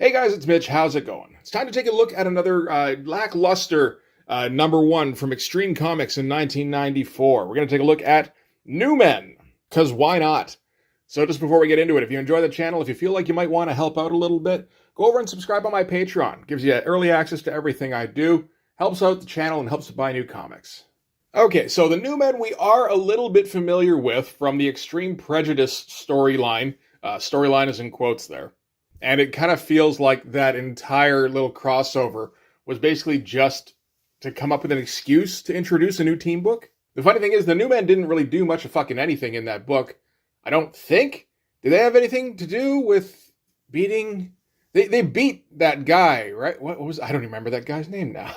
Hey guys, it's Mitch. How's it going? It's time to take a look at another lackluster number one from Extreme Comics in 1994. We're going to take a look at Newmen, because why not? So just before we get into it, if you enjoy the channel, if you feel like you might want to help out a little bit, go over and subscribe on my Patreon. Gives you early access to everything I do, helps out the channel, and helps to buy new comics. Okay, so the Newmen we are a little bit familiar with from the Extreme Prejudice storyline. Storyline is in quotes there. And it kind of feels like that entire little crossover was basically just to come up with an excuse to introduce a new team book. The funny thing is, the Newmen didn't really do much of fucking anything in that book. I don't think. Did they have anything to do with beating... They beat that guy, right? What was... I don't remember that guy's name now.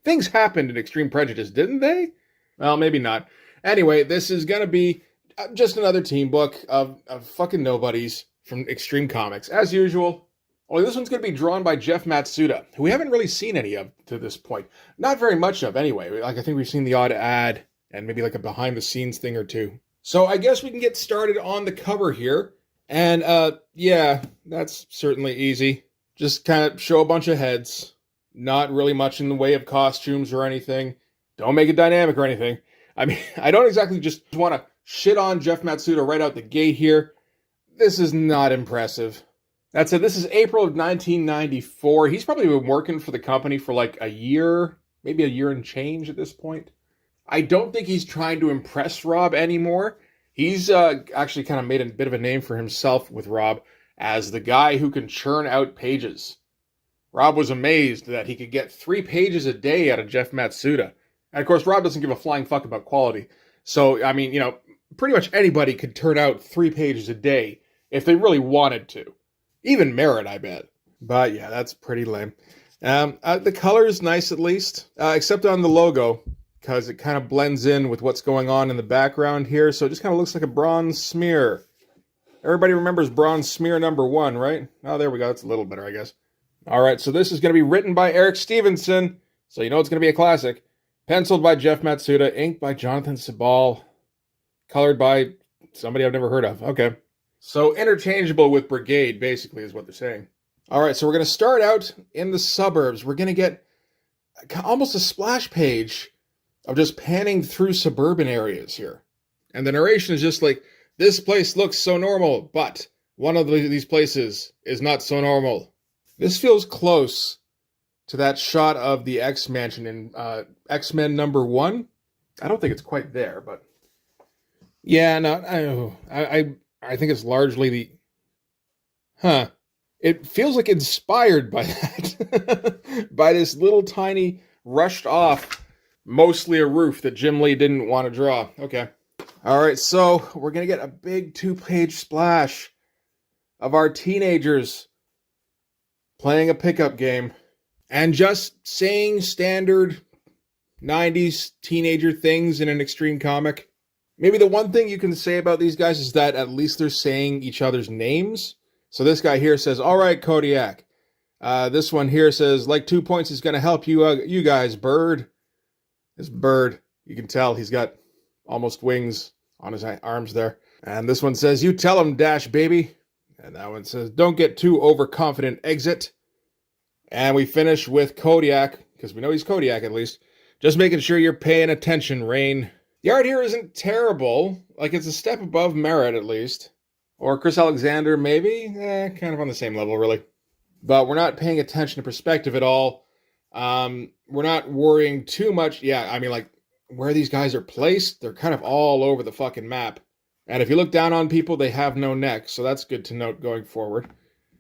Things happened in Extreme Prejudice, didn't they? Well, maybe not. Anyway, this is going to be just another team book of fucking nobodies from Extreme Comics, as usual. Only this one's going to be drawn by Jeff Matsuda, who we haven't really seen any of to this point. Not very much of, anyway. Like, I think we've seen the odd ad, and maybe like a behind-the-scenes thing or two. So I guess we can get started on the cover here. And, yeah, that's certainly easy. Just kind of show a bunch of heads. Not really much in the way of costumes or anything. Don't make it dynamic or anything. I mean, I don't exactly just want to shit on Jeff Matsuda right out the gate here. This is not impressive. That said, this is April of 1994. He's probably been working for the company for like a year, maybe a year and change at this point. I don't think he's trying to impress Rob anymore. He's actually kind of made a bit of a name for himself with Rob as the guy who can churn out pages. Rob was amazed that he could get 3 pages a day out of Jeff Matsuda. And of course, Rob doesn't give a flying fuck about quality. So, I mean, you know, pretty much anybody could turn out 3 pages a day if they really wanted to. Even Merritt, I bet. But yeah, that's pretty lame. The color is nice at least, except on the logo, because it kind of blends in with what's going on in the background here, so it just kind of looks like a bronze smear. Everybody remembers bronze smear number 1, right? Oh, there we go. That's a little better, I guess. All right, so this is going to be written by Eric Stevenson, so you know it's going to be a classic. Penciled by Jeff Matsuda, inked by Jonathan Sabal, colored by somebody I've never heard of. Okay. So interchangeable with Brigade, basically, is what they're saying. All right, so we're going to start out in the suburbs. We're going to get almost a splash page of just panning through suburban areas here. And the narration is just like, this place looks so normal, but one of these places is not so normal. This feels close to that shot of the X Mansion in X-Men number 1. I don't think it's quite there, but... Yeah, no, I think it's largely the... It feels like inspired by that. By this little tiny, rushed off, mostly a roof that Jim Lee didn't want to draw. Okay. Alright, so we're going to get a big 2-page splash of our teenagers playing a pickup game. And just saying standard 90s teenager things in an Extreme comic. Maybe the one thing you can say about these guys is that at least they're saying each other's names. So this guy here says, all right, Kodiak. This one here says, like 2 points is going to help you you guys, Bird. This Bird, you can tell he's got almost wings on his arms there. And this one says, you tell him, Dash, baby. And that one says, don't get too overconfident, exit. And we finish with Kodiak, because we know he's Kodiak at least. Just making sure you're paying attention, Rain. The art here isn't terrible. Like, it's a step above Merritt, at least. Or Chris Alexander, maybe? Kind of on the same level, really. But we're not paying attention to perspective at all. We're not worrying too much. Yeah, I mean, like, where these guys are placed, they're kind of all over the fucking map. And if you look down on people, they have no neck. So that's good to note going forward.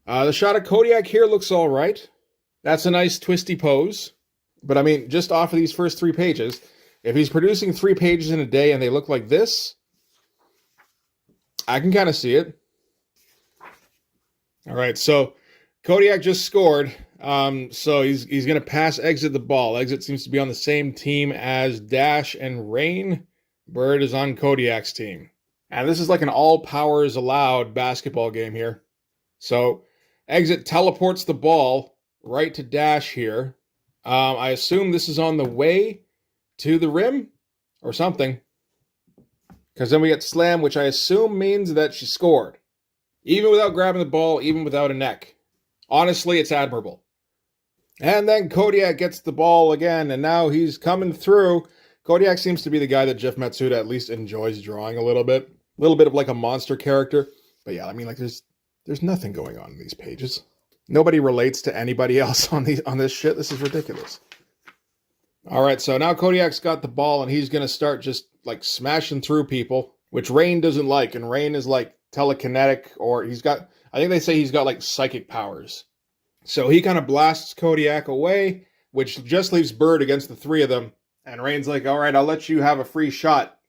The shot of Kodiak here looks all right. That's a nice twisty pose. But I mean, just off of these first 3 pages, if he's producing 3 pages in a day and they look like this, I can kind of see it. All right, so Kodiak just scored. So he's going to pass Exit the ball. Exit seems to be on the same team as Dash and Rain. Bird is on Kodiak's team. And this is like an all powers allowed basketball game here. So Exit teleports the ball right to Dash here. I assume this is on the way to the rim or something. Because then we get slam, which I assume means that she scored. Even without grabbing the ball, even without a neck. Honestly, it's admirable. And then Kodiak gets the ball again, and now he's coming through. Kodiak seems to be the guy that Jeff Matsuda at least enjoys drawing a little bit. A little bit of like a monster character. But yeah, I mean, like there's nothing going on in these pages. Nobody relates to anybody else on this shit. This is ridiculous. All right, so now Kodiak's got the ball, and he's going to start just like smashing through people, which Rain doesn't like. And Rain is like telekinetic, or I think they say he's got like psychic powers. So he kind of blasts Kodiak away, which just leaves Bird against the three of them. And Rain's like, all right, I'll let you have a free shot,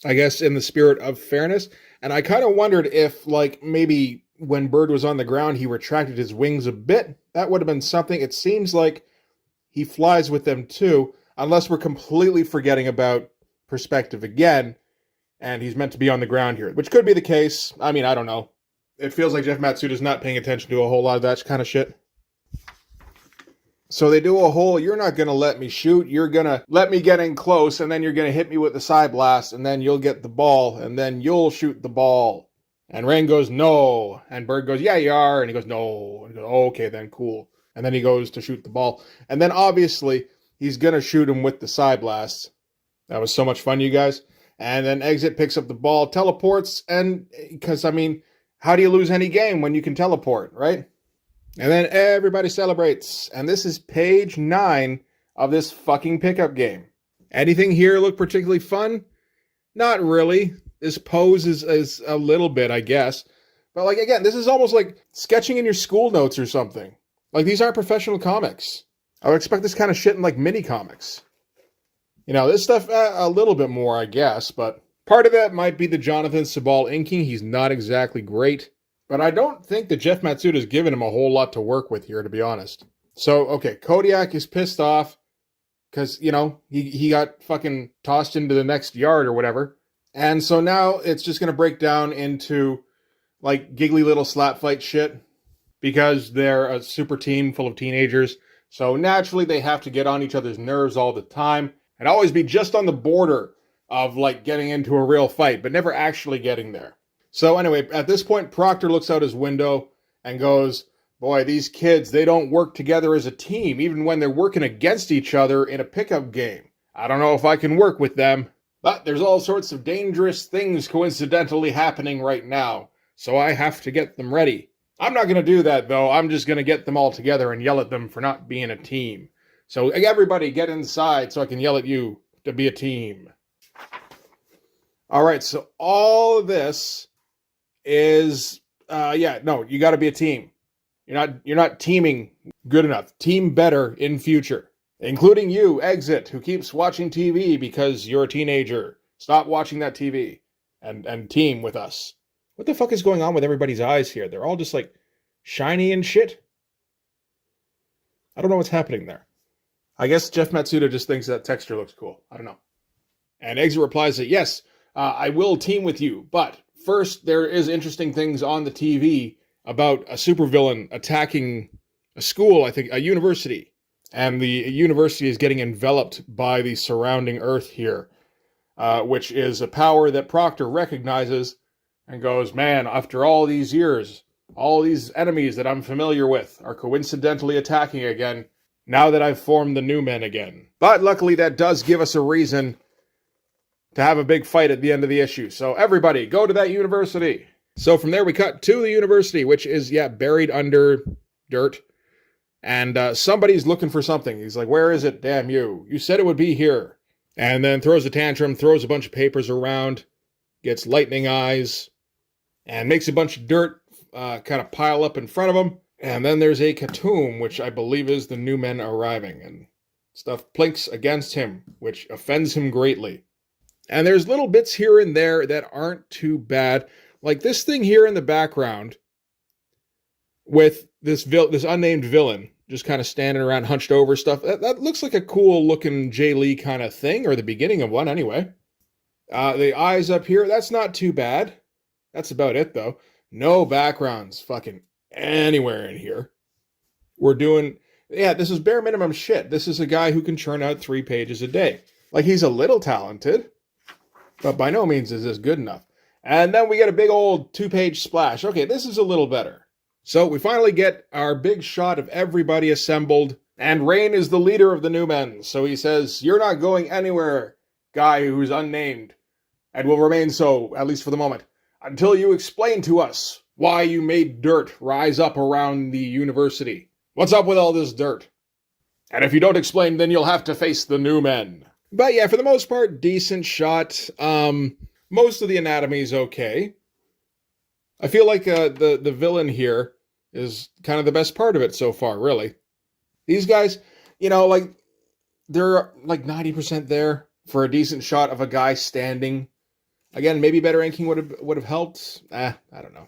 I guess, in the spirit of fairness. And I kind of wondered if, like, maybe when Bird was on the ground, he retracted his wings a bit. That would have been something. It seems like he flies with them too, unless we're completely forgetting about perspective again, and he's meant to be on the ground here, which could be the case. I mean, I don't know. It feels like Jeff Matsuda's not paying attention to a whole lot of that kind of shit. So they do a whole, you're not going to let me shoot, you're going to let me get in close, and then you're going to hit me with the side blast, and then you'll get the ball, and then you'll shoot the ball. And Rain goes, no. And Bird goes, yeah, you are. And he goes, no. And he goes, oh, okay, then cool. And then he goes to shoot the ball. And then obviously, he's going to shoot him with the side blast. That was so much fun, you guys. And then Exit picks up the ball, teleports, and because, I mean, how do you lose any game when you can teleport, right? And then everybody celebrates. And this is page 9 of this fucking pickup game. Anything here look particularly fun? Not really. This pose is a little bit, I guess. But like, again, this is almost like sketching in your school notes or something. Like, these aren't professional comics. I would expect this kind of shit in like mini comics. You know, this stuff a little bit more, I guess. But part of that might be the Jonathan Sabal inking. He's not exactly great. But I don't think that Jeff Matsuda's given him a whole lot to work with here, to be honest. So, okay, Kodiak is pissed off because, you know, he got fucking tossed into the next yard or whatever. And so now it's just going to break down into, like, giggly little slap fight shit because they're a super team full of teenagers. So naturally, they have to get on each other's nerves all the time and always be just on the border of, like, getting into a real fight, but never actually getting there. So anyway, at this point, Proctor looks out his window and goes, boy, these kids, they don't work together as a team, even when they're working against each other in a pickup game. I don't know if I can work with them, but there's all sorts of dangerous things coincidentally happening right now, so I have to get them ready. I'm not going to do that, though. I'm just going to get them all together and yell at them for not being a team. So everybody get inside so I can yell at you to be a team. All right, so all of this is, you got to be a team. You're not teaming good enough. Team better in future. Including you, Exit, who keeps watching TV because you're a teenager. Stop watching that TV and team with us. What the fuck is going on with everybody's eyes here? They're all just like shiny and shit. I don't know what's happening there. I guess Jeff Matsuda just thinks that texture looks cool. I don't know. And Exit replies that, yes, I will team with you, but first, there is interesting things on the TV about a supervillain attacking a school, I think, a university. And the university is getting enveloped by the surrounding Earth here, which is a power that Proctor recognizes and goes, man, after all these years, all these enemies that I'm familiar with are coincidentally attacking again, now that I've formed the Newmen again. But luckily, that does give us a reason to have a big fight at the end of the issue. So everybody, go to that university. So from there, we cut to the university, which is, buried under dirt. And somebody's looking for something. He's like, where is it? Damn you. You said it would be here. And then throws a tantrum, throws a bunch of papers around, gets lightning eyes, and makes a bunch of dirt kind of pile up in front of him. And then there's a Katoom, which I believe is the Newmen arriving. And stuff plinks against him, which offends him greatly. And there's little bits here and there that aren't too bad. Like this thing here in the background with this unnamed villain just kind of standing around hunched over stuff. That looks like a cool looking Jay Lee kind of thing, or the beginning of one anyway. The eyes up here, that's not too bad. That's about it though. No backgrounds fucking anywhere in here. We're doing, this is bare minimum shit. This is a guy who can churn out 3 pages a day. Like he's a little talented, but by no means is this good enough. And then we get a big old 2-page splash. Okay, this is a little better. So we finally get our big shot of everybody assembled, and Rain is the leader of the Newmen. So he says, "You're not going anywhere, guy who's unnamed, and will remain so, at least for the moment, until you explain to us why you made dirt rise up around the university. What's up with all this dirt? And if you don't explain, then you'll have to face the Newmen." But yeah, for the most part, decent shot. Most of the anatomy is okay. I feel like the villain here is kind of the best part of it so far, really. These guys, like, they're like 90% there for a decent shot of a guy standing. Again, maybe better inking would have helped. I don't know.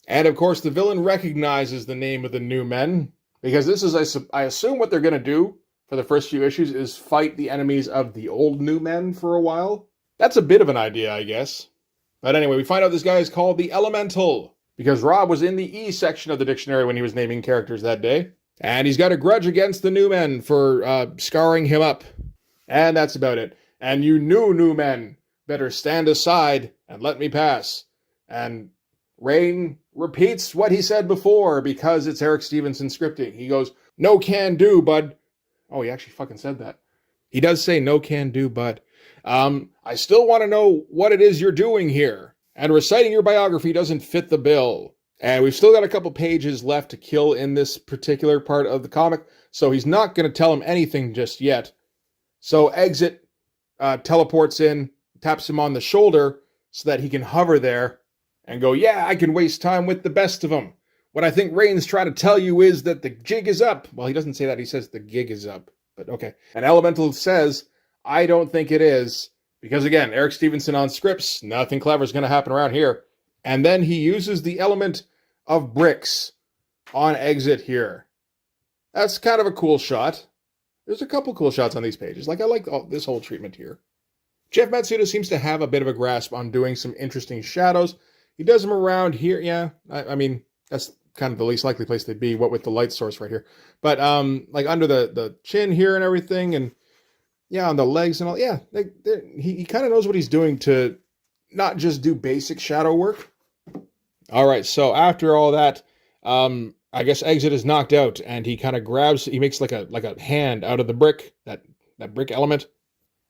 And of course, the villain recognizes the name of the Newmen, because this is, I assume, what they're going to do for the first few issues is fight the enemies of the old Newmen for a while. That's a bit of an idea, I guess. But anyway, we find out this guy is called the Elemental, because Rob was in the E section of the dictionary when he was naming characters that day. And he's got a grudge against the Newmen for scarring him up. And that's about it. "And you Newmen better stand aside and let me pass." And Rain repeats what he said before, because it's Eric Stevenson scripting. He goes, "No can do, bud." Oh, he actually fucking said that. He does say "no can do, bud." "I still want to know what it is you're doing here. And reciting your biography doesn't fit the bill." And we've still got a couple pages left to kill in this particular part of the comic, so he's not going to tell him anything just yet. So Exit teleports in, taps him on the shoulder so that he can hover there and go, "Yeah, I can waste time with the best of them. What I think Rain's trying to tell you is that the jig is up." Well, he doesn't say that. He says the gig is up. But okay. And Elemental says, "I don't think it is." Because again, Eric Stevenson on scripts, nothing clever is going to happen around here. And then he uses the element of bricks on Exit here. That's kind of a cool shot. There's a couple cool shots on these pages. Like, I like this whole treatment here. Jeff Matsuda seems to have a bit of a grasp on doing some interesting shadows. He does them around here. Yeah, I mean, that's kind of the least likely place they'd be, what with the light source right here. But like under the chin here and everything, and yeah, on the legs and all. Yeah, he kind of knows what he's doing to not just do basic shadow work. All right, so after all that, I guess Exit is knocked out, and he kind of grabs, he makes like a hand out of the brick, that brick element.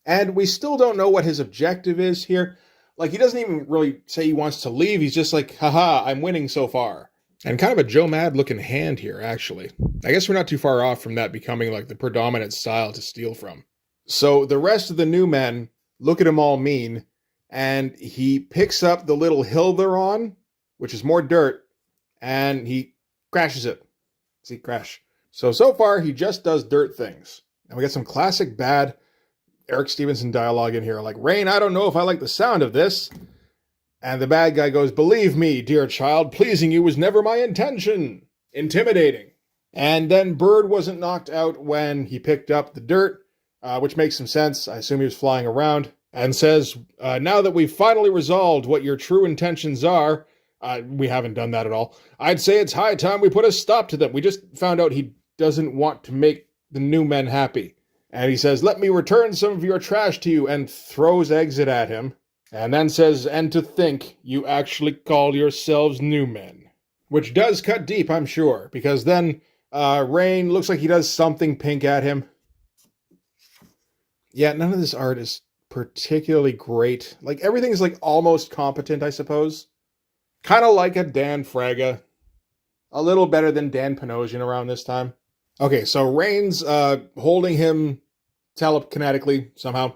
And we still don't know what his objective is here. Like, he doesn't even really say he wants to leave. He's just like, haha, I'm winning so far. And kind of a Joe Mad looking hand here, actually. I guess we're not too far off from that becoming like the predominant style to steal from. So the rest of the Newmen look at him all mean, and he picks up the little hill they're on, which is more dirt, and he crashes it. See, crash. So far, he just does dirt things. And we got some classic bad Eric Stevenson dialogue in here, like, "Rain, I don't know if I like the sound of this." And the bad guy goes, "Believe me, dear child, pleasing you was never my intention." Intimidating. And then Bird wasn't knocked out when he picked up the dirt, which makes some sense. I assume he was flying around. And says, "Now that we've finally resolved what your true intentions are," we haven't done that at all, "I'd say it's high time we put a stop to them. We just found out he doesn't want to make the Newmen happy." And he says, "Let me return some of your trash to you," and throws Exit at him. And then says, "And to think you actually call yourselves Newmen." Which does cut deep, I'm sure, because then Rain looks like he does something pink at him. Yeah, none of this art is particularly great. Like, everything's like almost competent, I suppose. Kind of like a Dan Fraga. A little better than Dan Panosian around this time. Okay, so Rain's holding him telekinetically somehow,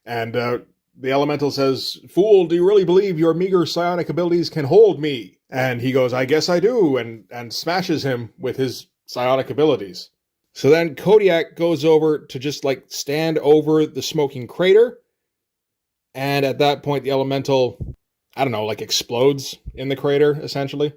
and the Elemental says, "Fool, do you really believe your meager psionic abilities can hold me?" And he goes, "I guess I do," and smashes him with his psionic abilities. So then Kodiak goes over to just like stand over the smoking crater, and at that point the Elemental, I don't know, like explodes in the crater, essentially.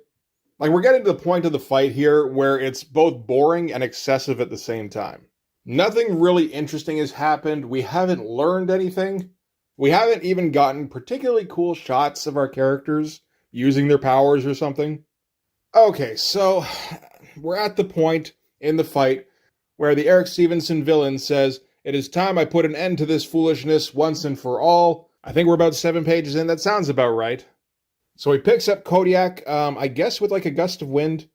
Like, we're getting to the point of the fight here where it's both boring and excessive at the same time. Nothing really interesting has happened. We haven't learned anything. We haven't even gotten particularly cool shots of our characters using their powers or something. Okay, so we're at the point in the fight where the Eric Stevenson villain says, "It is time I put an end to this foolishness once and for all." I think we're about 7 pages in. That sounds about right. So he picks up Kodiak, I guess with like a gust of wind.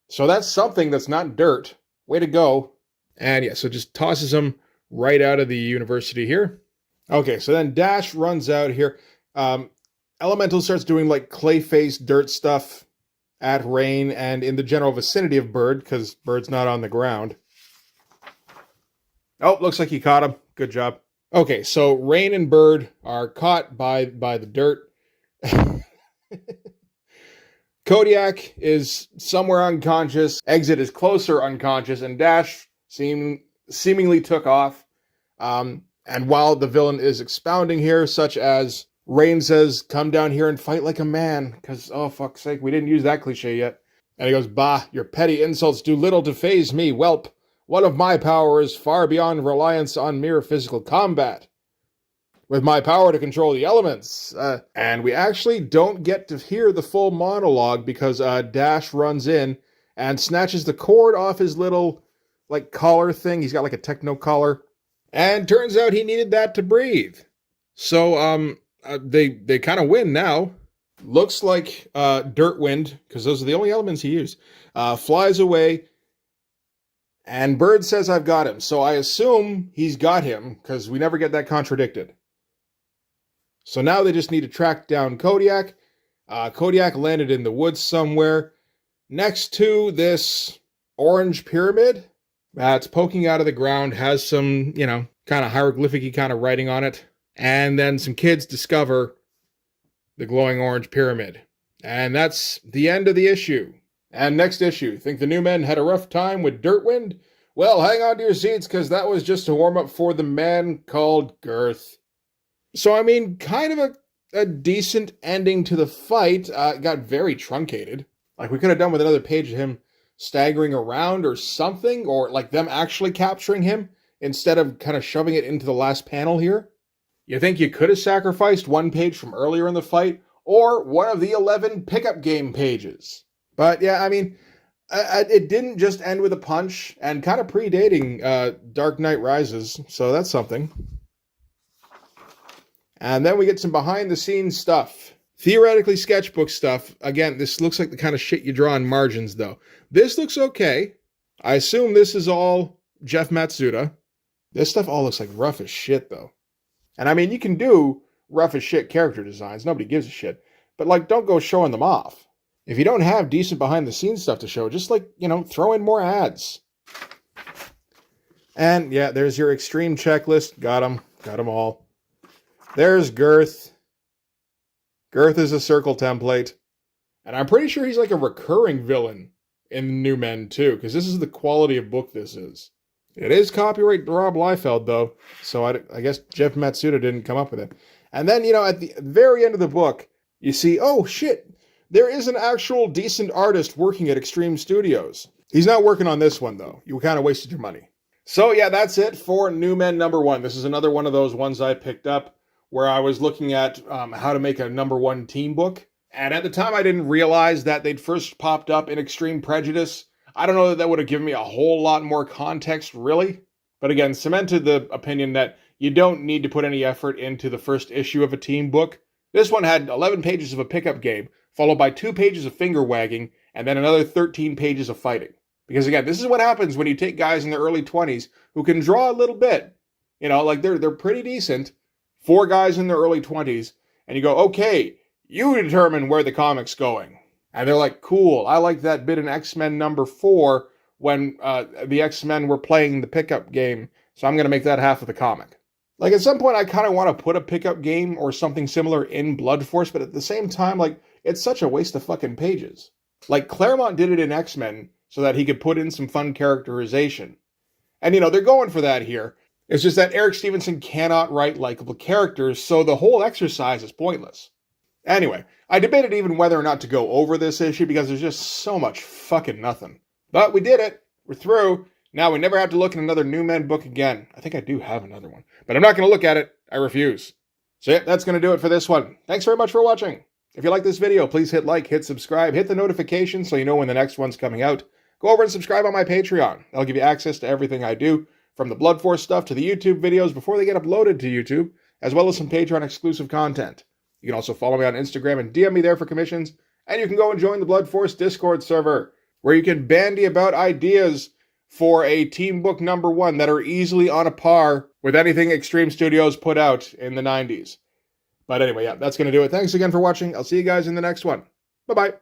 So that's something that's not dirt. Way to go. And yeah, so just tosses him right out of the university here. Okay, so then Dash runs out here. Elemental starts doing like clay-face dirt stuff at Rain and in the general vicinity of Bird, because Bird's not on the ground. Oh, looks like he caught him. Good job. Okay, so Rain and Bird are caught by the dirt. Kodiak is somewhere unconscious. Exit is closer unconscious, and Dash seemingly took off. And while the villain is expounding here, such as Rain says, "Come down here and fight like a man," because, oh, fuck's sake, we didn't use that cliche yet. And he goes, "Bah, your petty insults do little to faze me, whelp. One of my power is far beyond reliance on mere physical combat. With my power to control the elements." And we actually don't get to hear the full monologue because Dash runs in and snatches the cord off his little, like, collar thing. He's got, like, a techno collar. And turns out he needed that to breathe. So, they kind of win now. Looks like Dirt Wind, because those are the only elements he used, flies away. And Bird says, "I've got him." So I assume he's got him, because we never get that contradicted. So now they just need to track down Kodiak. Kodiak landed in the woods somewhere next to this orange pyramid that's poking out of the ground, has some, kind of hieroglyphic-y kind of writing on it. And then some kids discover the glowing orange pyramid. And that's the end of the issue. And next issue, think the Newmen had a rough time with Dirtwind? Well, hang on to your seats, because that was just a warm-up for the man called Girth. So, I mean, kind of a decent ending to the fight. It got very truncated. Like, we could have done with another page of him staggering around or something, or like them actually capturing him instead of kind of shoving it into the last panel here. You think you could have sacrificed one page from earlier in the fight, or one of the 11 pickup game pages. But yeah, I mean, it didn't just end with a punch, and kind of predating Dark Knight Rises, so that's something. And then we get some behind-the-scenes stuff. Theoretically sketchbook stuff. Again, this looks like the kind of shit you draw in margins, though. This looks okay. I assume this is all Jeff Matsuda. This stuff all looks like rough as shit, though. And I mean, you can do rough as shit character designs. Nobody gives a shit. But, like, don't go showing them off. If you don't have decent behind-the-scenes stuff to show, just, like, throw in more ads. And, yeah, there's your extreme checklist. Got them. Got them all. There's Girth. Girth is a circle template. And I'm pretty sure he's, like, a recurring villain in Newmen, too, because this is the quality of book this is. It is copyright Rob Liefeld, though, so I guess Jeff Matsuda didn't come up with it. And then, at the very end of the book, you see, oh, shit, there is an actual decent artist working at Extreme Studios. He's not working on this one, though. You kind of wasted your money. So, yeah, that's it for Newmen #1. This is another one of those ones I picked up where I was looking at how to make a #1 team book. And at the time, I didn't realize that they'd first popped up in Extreme Prejudice. I don't know that would have given me a whole lot more context, really. But again, cemented the opinion that you don't need to put any effort into the first issue of a team book. This one had 11 pages of a pickup game, followed by 2 pages of finger wagging, and then another 13 pages of fighting. Because again, this is what happens when you take guys in their early 20s who can draw a little bit. Like they're pretty decent. 4 guys in their early 20s, and you go, okay, you determine where the comic's going. And they're like, cool, I like that bit in X-Men #4 when the X-Men were playing the pickup game, so I'm going to make that half of the comic. Like, at some point, I kind of want to put a pickup game or something similar in Blood Force, but at the same time, like, it's such a waste of fucking pages. Like, Claremont did it in X-Men so that he could put in some fun characterization. And, they're going for that here. It's just that Eric Stevenson cannot write likable characters, so the whole exercise is pointless. Anyway, I debated even whether or not to go over this issue because there's just so much fucking nothing. But we did it. We're through. Now we never have to look at another Newmen book again. I think I do have another one, but I'm not going to look at it. I refuse. So yeah, that's going to do it for this one. Thanks very much for watching. If you like this video, please hit like, hit subscribe, hit the notification so you know when the next one's coming out. Go over and subscribe on my Patreon. That'll give you access to everything I do, from the Blood Force stuff to the YouTube videos before they get uploaded to YouTube, as well as some Patreon exclusive content. You can also follow me on Instagram and DM me there for commissions. And you can go and join the Blood Force Discord server, where you can bandy about ideas for a team book number 1 that are easily on a par with anything Extreme Studios put out in the 90s. But anyway, yeah, that's going to do it. Thanks again for watching. I'll see you guys in the next one. Bye-bye.